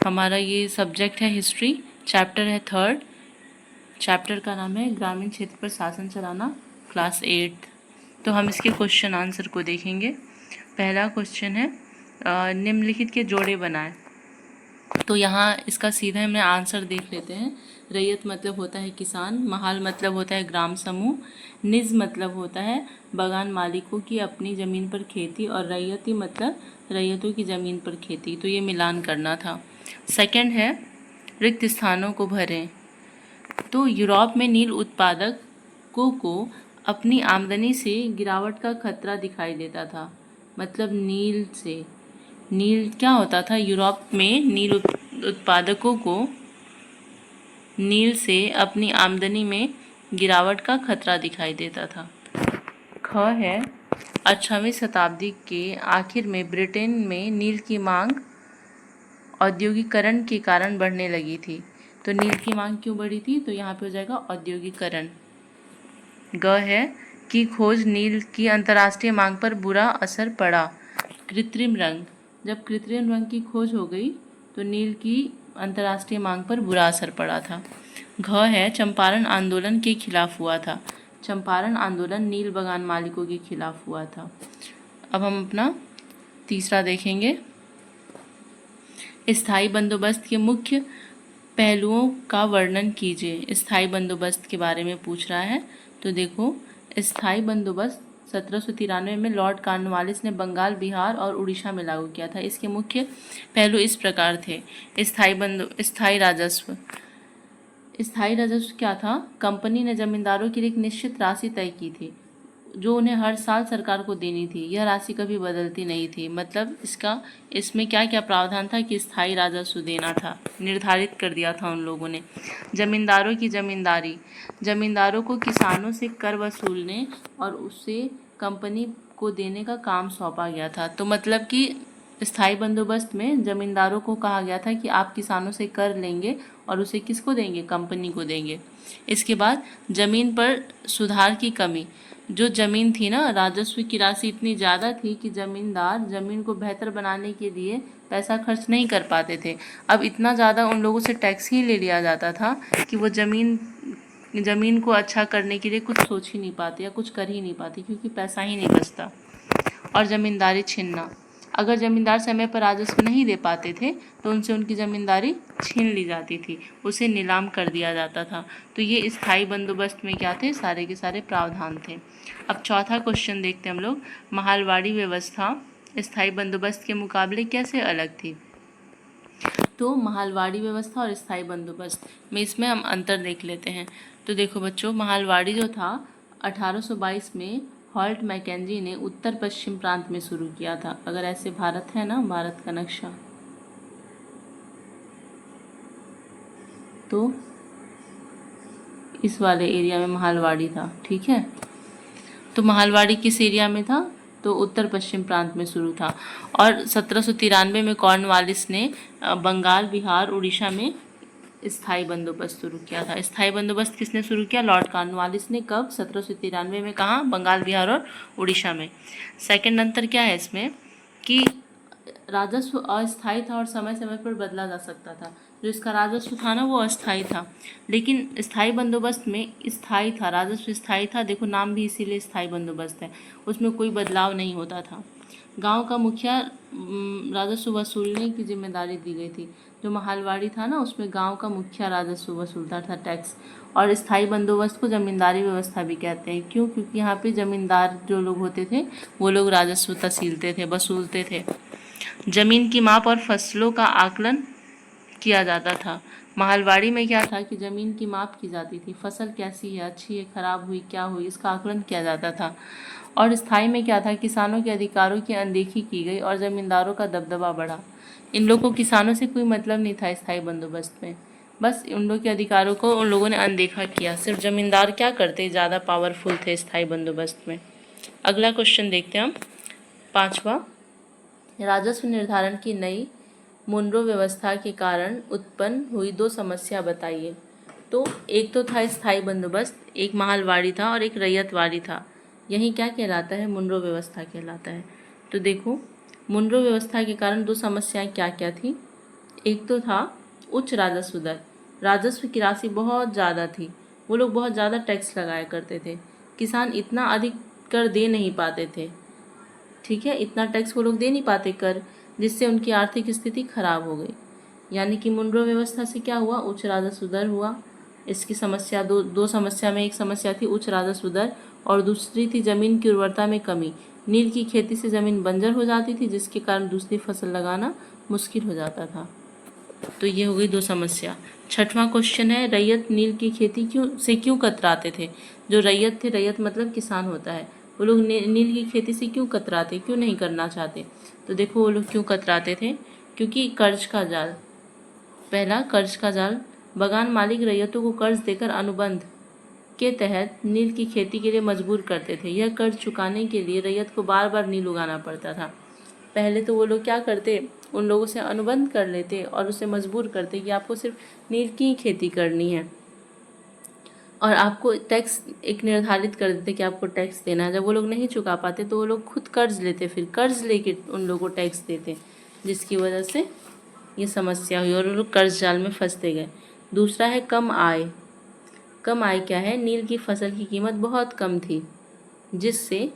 हमारा ये सब्जेक्ट है हिस्ट्री, चैप्टर है 3rd। चैप्टर का नाम है ग्रामीण क्षेत्र पर शासन चलाना, क्लास 8। तो हम इसके क्वेश्चन आंसर को देखेंगे। पहला क्वेश्चन है निम्नलिखित के जोड़े बनाएं। तो यहाँ इसका सीधा हमने आंसर देख लेते हैं। रैयत मतलब होता है किसान, महाल मतलब होता है ग्राम समूह, निज मतलब होता है बागान मालिकों की अपनी ज़मीन पर खेती, और रैयती मतलब रैयतों की ज़मीन पर खेती। तो ये मिलान करना था। सेकंड है रिक्त स्थानों को भरें। तो यूरोप में नील उत्पादकों को अपनी आमदनी से गिरावट का खतरा दिखाई देता था। मतलब नील क्या होता था, यूरोप में नील उत्पादकों को नील से अपनी आमदनी में गिरावट का खतरा दिखाई देता था। ख है 18वीं शताब्दी के आखिर में ब्रिटेन में नील की मांग औद्योगिकरण के कारण बढ़ने लगी थी। तो नील की मांग क्यों बढ़ी थी, तो यहाँ पे हो जाएगा औद्योगिकरण। ग है कि खोज नील की अंतर्राष्ट्रीय मांग पर बुरा असर पड़ा। कृत्रिम रंग, जब कृत्रिम रंग की खोज हो गई तो नील की अंतर्राष्ट्रीय मांग पर बुरा असर पड़ा था। घ है चंपारण आंदोलन के खिलाफ हुआ था। चंपारण आंदोलन नील बागान मालिकों के खिलाफ हुआ था। अब हम अपना तीसरा देखेंगे। स्थायी बंदोबस्त के मुख्य पहलुओं का वर्णन कीजिए। स्थायी बंदोबस्त के बारे में पूछ रहा है। तो देखो, स्थायी बंदोबस्त 1793 में लॉर्ड कॉर्नवालिस ने बंगाल, बिहार और उड़ीसा में लागू किया था। इसके मुख्य पहलू इस प्रकार थे। स्थायी राजस्व। स्थायी राजस्व क्या था? कंपनी ने जमींदारों के लिए एक निश्चित राशि तय की थी जो उन्हें हर साल सरकार को देनी थी। यह राशि कभी बदलती नहीं थी। मतलब इसमें क्या क्या प्रावधान था कि स्थायी राजस्व देना था, निर्धारित कर दिया था उन लोगों ने। जमींदारों की जमींदारी, जमींदारों को किसानों से कर वसूलने और उसे कंपनी को देने का काम सौंपा गया था। तो मतलब कि स्थायी बंदोबस्त में जमींदारों को कहा गया था कि आप किसानों से कर लेंगे और उसे किसको देंगे? कंपनी को देंगे। इसके बाद जमीन पर सुधार की कमी। जो ज़मीन थी ना, राजस्व की राशि इतनी ज़्यादा थी कि ज़मींदार ज़मीन को बेहतर बनाने के लिए पैसा खर्च नहीं कर पाते थे। अब इतना ज़्यादा उन लोगों से टैक्स ही ले लिया जाता था कि वो ज़मीन को अच्छा करने के लिए कुछ सोच ही नहीं पाते या कुछ कर ही नहीं पाते, क्योंकि पैसा ही नहीं बचता। और ज़मींदारी छीनना, अगर ज़मींदार समय पर राजस्व नहीं दे पाते थे तो उनसे उनकी ज़मींदारी छीन ली जाती थी, उसे नीलाम कर दिया जाता था। तो ये स्थायी बंदोबस्त में क्या थे? सारे के सारे प्रावधान थे। अब चौथा क्वेश्चन देखते हैं हम लोग। महालवाड़ी व्यवस्था स्थायी बंदोबस्त के मुकाबले कैसे अलग थी? तो महालवाड़ी व्यवस्था और स्थायी बंदोबस्त में इसमें हम अंतर देख लेते हैं। तो देखो बच्चों, महालवाड़ी जो था 1822 में हॉल्ट मैकेंजी ने उत्तर पश्चिम प्रांत में शुरू किया था। अगर ऐसे भारत है ना, भारत का नक्शा, तो इस वाले एरिया में महालवाड़ी था। ठीक है, तो महालवाड़ी किस एरिया में था? तो उत्तर पश्चिम प्रांत में शुरू था। और 1793 में कॉर्नवालिस ने बंगाल, बिहार, उड़ीसा में स्थायी बंदोबस्त शुरू किया था। स्थायी बंदोबस्त किसने शुरू किया? लॉर्ड कॉर्नवालिस ने। कब? 1793 में। कहाँ? बंगाल, बिहार और उड़ीसा में। सेकंड अंतर क्या है इसमें कि राजस्व अस्थायी था और समय समय पर बदला जा सकता था। जो इसका राजस्व था ना, वो अस्थायी था, लेकिन स्थायी बंदोबस्त में स्थायी था, राजस्व स्थायी था। देखो, नाम भी इसीलिए स्थायी बंदोबस्त है, उसमें कोई बदलाव नहीं होता था। गांव का मुखिया राजस्व वसूलने की जिम्मेदारी दी गई थी। जो महालवाड़ी था ना, उसमें गांव का मुखिया राजस्व वसूलता था, टैक्स। और स्थायी बंदोबस्त को जमींदारी व्यवस्था भी कहते हैं। क्यों? क्योंकि यहाँ पे जमींदार जो लोग होते थे वो लोग राजस्व तसीलते थे, वसूलते थे। जमीन की माप और फसलों का आकलन किया जाता था। महालवाड़ी में क्या था कि ज़मीन की माप की जाती थी, फसल कैसी है, अच्छी है, खराब हुई, क्या हुई, इसका आकलन किया जाता था। और स्थायी में क्या था? किसानों के अधिकारों की अनदेखी की गई और ज़मींदारों का दबदबा बढ़ा। इन लोगों को किसानों से कोई मतलब नहीं था स्थायी बंदोबस्त में, बस उन लोगों के अधिकारों को उन लोगों ने अनदेखा किया। सिर्फ ज़मींदार क्या करते, ज़्यादा पावरफुल थे स्थायी बंदोबस्त में। अगला क्वेश्चन देखते हैं हम, 5वां। राजस्व निर्धारण की नई मुनरो व्यवस्था के कारण उत्पन्न हुई दो समस्या बताइए। तो एक तो था स्थायी बंदोबस्त, एक महालवाड़ी था और एक रैयतवाड़ी था। यही क्या कहलाता है? मुनरो व्यवस्था कहलाता है। तो देखो, मुनरो व्यवस्था के कारण दो समस्याएं क्या क्या थी? एक तो था उच्च राजस्व दर, राजस्व की राशि बहुत ज़्यादा थी, वो लोग बहुत ज़्यादा टैक्स लगाया करते थे, किसान इतना अधिक कर दे नहीं पाते थे। ठीक है, इतना टैक्स वो लोग दे नहीं पाते कर, जिससे उनकी आर्थिक स्थिति खराब हो गई। यानी कि मुनरो व्यवस्था से क्या हुआ, उच्च राजस्व दर हुआ। इसकी समस्या दो समस्या में, एक समस्या थी उच्च राजस्व दर और दूसरी थी जमीन की उर्वरता में कमी। नील की खेती से जमीन बंजर हो जाती थी, जिसके कारण दूसरी फसल लगाना मुश्किल हो जाता था। तो ये हो गई दो समस्या। छठवां क्वेश्चन है, रैयत नील की खेती क्यों कतराते थे। जो रैयत थे, रैयत मतलब किसान होता है, वो लोग नील की खेती से क्यों कतराते, क्यों नहीं करना चाहते। तो देखो वो लोग क्यों कतराते थे, क्योंकि कर्ज का जाल। पहला, कर्ज का जाल। बगान मालिक रैयतों को कर्ज देकर अनुबंध के तहत नील की खेती के लिए मजबूर करते थे। यह कर्ज चुकाने के लिए रैयत को बार बार नील उगाना पड़ता था। पहले तो वो लोग क्या करते, उन लोगों से अनुबंध कर लेते और उसे मजबूर करते कि आपको सिर्फ नील की ही खेती करनी है, और आपको टैक्स एक निर्धारित कर देते कि आपको टैक्स देना है। जब वो लोग नहीं चुका पाते तो वो लोग खुद कर्ज लेते, फिर कर्ज लेके उन लोगों को टैक्स देते, जिसकी वजह से ये समस्या हुई और वो लोग कर्ज जाल में फंसते गए। दूसरा है कम आय। कम आय क्या है, नील की फसल की कीमत बहुत कम थी, जिससे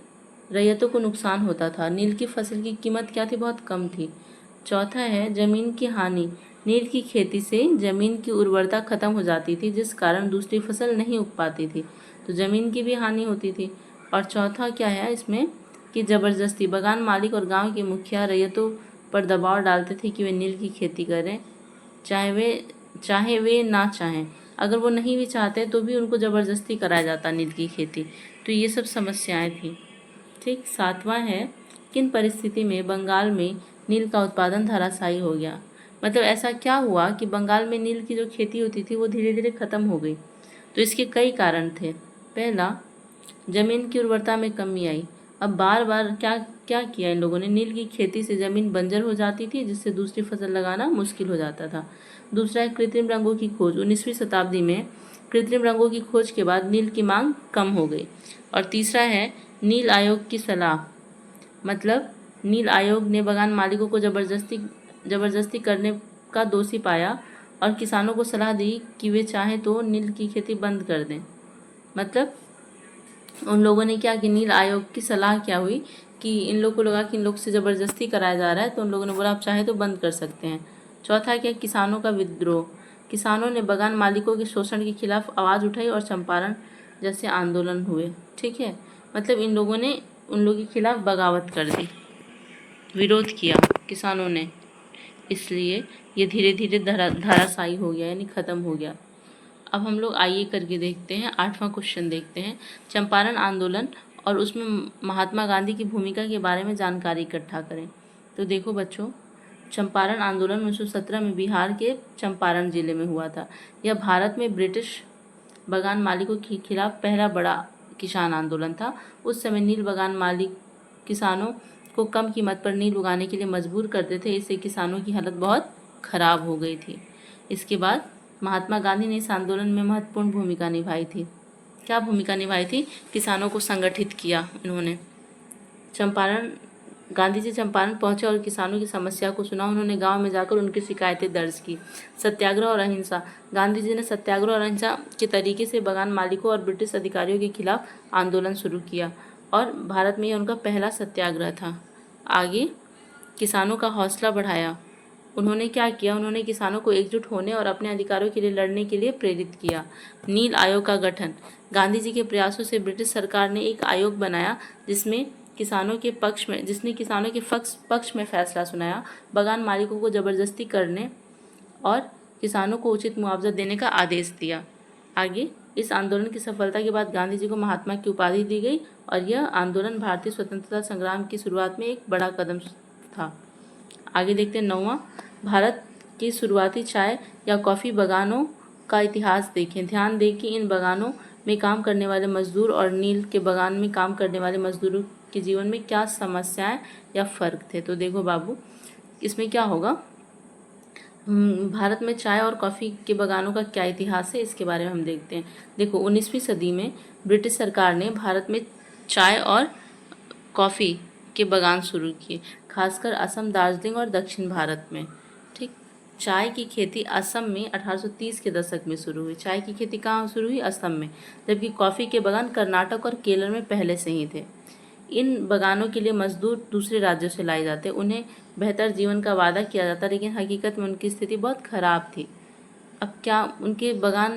रैयतों को नुकसान होता था। नील की फसल की कीमत क्या थी, बहुत कम थी। चौथा है जमीन की हानि। नील की खेती से जमीन की उर्वरता खत्म हो जाती थी, जिस कारण दूसरी फसल नहीं उग पाती थी, तो जमीन की भी हानि होती थी। और चौथा क्या है इसमें कि ज़बरदस्ती, बगान मालिक और गांव के मुखिया रैयतों पर दबाव डालते थे कि वे नील की खेती करें, चाहे वे ना चाहें। अगर वो नहीं भी चाहते तो भी उनको ज़बरदस्ती कराया जाता नील की खेती। तो ये सब समस्याएं थी। ठीक। सातवां है, किन परिस्थिति में बंगाल में नील का उत्पादन धराशायी हो गया। मतलब ऐसा क्या हुआ कि बंगाल में नील की जो खेती होती थी वो धीरे धीरे खत्म हो गई। तो इसके कई कारण थे। पहला, जमीन की उर्वरता में कमी आई। अब बार बार क्या क्या किया इन लोगों ने, नील की खेती से जमीन बंजर हो जाती थी, जिससे दूसरी फसल लगाना मुश्किल हो जाता था। दूसरा है कृत्रिम रंगों की खोज। 19वीं शताब्दी में कृत्रिम रंगों की खोज के बाद नील की मांग कम हो गई। और तीसरा है नील आयोग की सलाह। मतलब नील आयोग ने बगान मालिकों को जबरदस्ती करने का दोषी पाया और किसानों को सलाह दी कि वे चाहें तो नील की खेती बंद कर दें। मतलब उन लोगों ने क्या कि नील आयोग की सलाह क्या हुई कि इन लोगों को लगा कि इन लोग से ज़बरदस्ती कराया जा रहा है, तो उन लोगों ने बोला आप चाहे तो बंद कर सकते हैं। चौथा क्या, किसानों का विद्रोह। किसानों ने बगान मालिकों के शोषण के खिलाफ आवाज़ उठाई और चंपारण जैसे आंदोलन हुए। ठीक है, मतलब इन लोगों ने उन लोगों के खिलाफ बगावत कर दी, विरोध किया किसानों ने, इसलिए ये धीरे धीरे धराशायी हो गया, यानी ख़त्म हो गया। अब हम लोग आइए करके देखते हैं, 8वां क्वेश्चन देखते हैं, चंपारण आंदोलन और उसमें महात्मा गांधी की भूमिका के बारे में जानकारी इकट्ठा करें। तो देखो बच्चों, चंपारण आंदोलन 1917 में बिहार के चंपारण जिले में हुआ था। यह भारत में ब्रिटिश बगान मालिकों के खिलाफ पहला बड़ा किसान आंदोलन था। उस समय नील बगान मालिक किसानों को कम कीमत पर नील उगाने के लिए मजबूर करते थे, इससे किसानों की हालत बहुत खराब हो गई थी। इसके बाद महात्मा गांधी ने इस आंदोलन में महत्वपूर्ण भूमिका निभाई थी। क्या भूमिका निभाई थी, किसानों को संगठित किया इन्होंने। चंपारण गांधी जी चंपारण पहुंचे और किसानों की समस्या को सुना। उन्होंने गांव में जाकर उनकी शिकायतें दर्ज की। सत्याग्रह और अहिंसा। गांधी जी ने सत्याग्रह और अहिंसा के तरीके से बगान मालिकों और ब्रिटिश अधिकारियों के खिलाफ आंदोलन शुरू किया और भारत में यह उनका पहला सत्याग्रह था। आगे किसानों का हौसला बढ़ाया। उन्होंने क्या किया, उन्होंने किसानों को एकजुट होने और अपने अधिकारों के लिए लड़ने के लिए प्रेरित किया। नील आयोग का गठन। गांधी जी के प्रयासों से ब्रिटिश सरकार ने एक आयोग बनाया जिसने किसानों के पक्ष में फैसला सुनाया, बगान मालिकों को जबरदस्ती करने और किसानों को उचित मुआवजा देने का आदेश दिया। आगे इस आंदोलन की सफलता के बाद गांधी जी को महात्मा की उपाधि दी गई और यह आंदोलन भारतीय स्वतंत्रता संग्राम की शुरुआत में एक बड़ा कदम था। आगे देखते हैं 9वां, भारत की शुरुआती चाय या कॉफ़ी बागानों का इतिहास देखें। ध्यान दें कि इन बागानों में काम करने वाले मजदूर और नील के बागान में काम करने वाले मजदूरों के जीवन में क्या समस्याएं या फ़र्क थे। तो देखो बाबू, इसमें क्या होगा, भारत में चाय और कॉफ़ी के बागानों का क्या इतिहास है, इसके बारे में हम देखते हैं। देखो 19वीं सदी में ब्रिटिश सरकार ने भारत में चाय और कॉफ़ी के बागान शुरू किए, खासकर असम, दार्जिलिंग और दक्षिण भारत में। ठीक, चाय की खेती असम में 1830 के दशक में शुरू हुई। चाय की खेती कहाँ शुरू हुई? असम में। जबकि कॉफ़ी के बागान कर्नाटक और केरल में पहले से ही थे। इन बागानों के लिए मजदूर दूसरे राज्यों से लाए जाते, उन्हें बेहतर जीवन का वादा किया जाता, लेकिन हकीकत में उनकी स्थिति बहुत खराब थी। अब क्या उनके बागान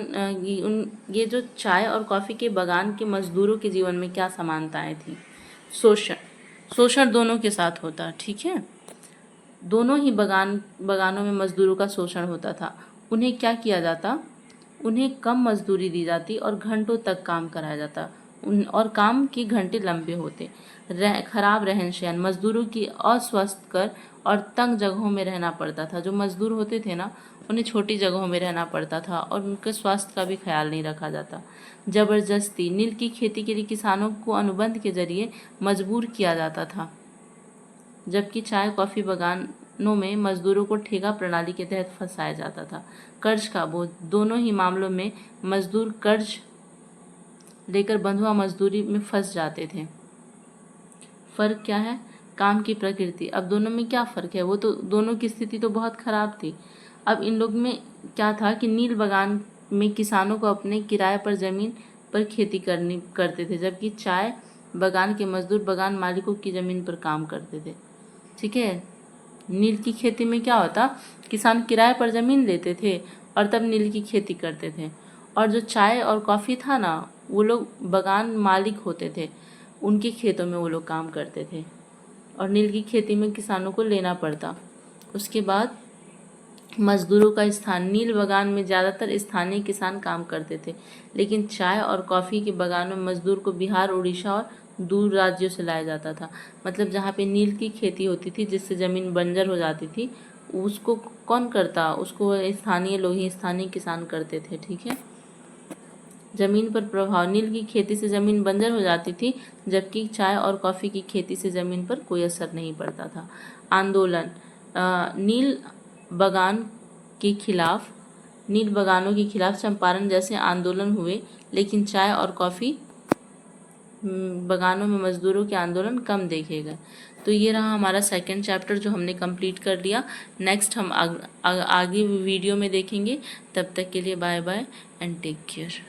ये जो चाय और कॉफ़ी के बागान के मजदूरों के जीवन में क्या समानताएं थी? शोषण। शोषण दोनों के साथ होता, ठीक है। दोनों ही बागानों में मजदूरों का शोषण होता था। उन्हें क्या किया जाता? उन्हें कम मजदूरी दी जाती और घंटों तक काम कराया जाता। और काम के घंटे लंबे होते। खराब रहन सहन, मजदूरों की अस्वस्थकर और तंग जगहों में रहना पड़ता था। जो मजदूर होते थे ना, उन्हें छोटी जगहों में रहना पड़ता था और उनके स्वास्थ्य का भी ख्याल नहीं रखा जाता। जबरदस्ती। नील की खेती के लिए किसानों को अनुबंध के जरिए मजबूर किया जाता था, जबकि चाय कॉफ़ी बागानों में मजदूरों को ठेका प्रणाली के तहत फंसाया जाता था। कर्ज का बोझ। दोनों ही मामलों में मजदूर कर्ज लेकर बंधुआ मजदूरी में फंस जाते थे। फ़र्क क्या है? काम की प्रकृति। अब दोनों में क्या फ़र्क है? वो तो दोनों की स्थिति तो बहुत ख़राब थी। अब इन लोग में क्या था कि नील बागान में किसानों को अपने किराए पर ज़मीन पर खेती करते थे, जबकि चाय बागान के मजदूर बागान मालिकों की ज़मीन पर काम करते थे, ठीक है। नील की खेती में क्या होता? किसान किराए पर ज़मीन लेते थे और तब नील की खेती करते थे। और जो चाय और कॉफ़ी था ना, वो लोग बागान मालिक होते थे, उनके खेतों में वो लोग काम करते थे। और नील की खेती में किसानों को लेना पड़ता। उसके बाद मजदूरों का स्थान। नील बागान में ज़्यादातर स्थानीय किसान काम करते थे, लेकिन चाय और कॉफ़ी के बागानों में मजदूर को बिहार, उड़ीसा और दूर राज्यों से लाया जाता था। मतलब जहाँ पे नील की खेती होती थी, जिससे ज़मीन बंजर हो जाती थी, उसको कौन करता? उसको स्थानीय लोग ही, स्थानीय किसान करते थे, ठीक है। ज़मीन पर प्रभाव। नील की खेती से ज़मीन बंजर हो जाती थी, जबकि चाय और कॉफ़ी की खेती से ज़मीन पर कोई असर नहीं पड़ता था। आंदोलन। नील बागान के खिलाफ नील बागानों के खिलाफ चंपारण जैसे आंदोलन हुए, लेकिन चाय और कॉफ़ी बागानों में मजदूरों के आंदोलन कम देखे गए। तो ये रहा हमारा सेकंड चैप्टर जो हमने कंप्लीट कर लिया। नेक्स्ट हम आगे वीडियो में देखेंगे। तब तक के लिए bye bye and take care.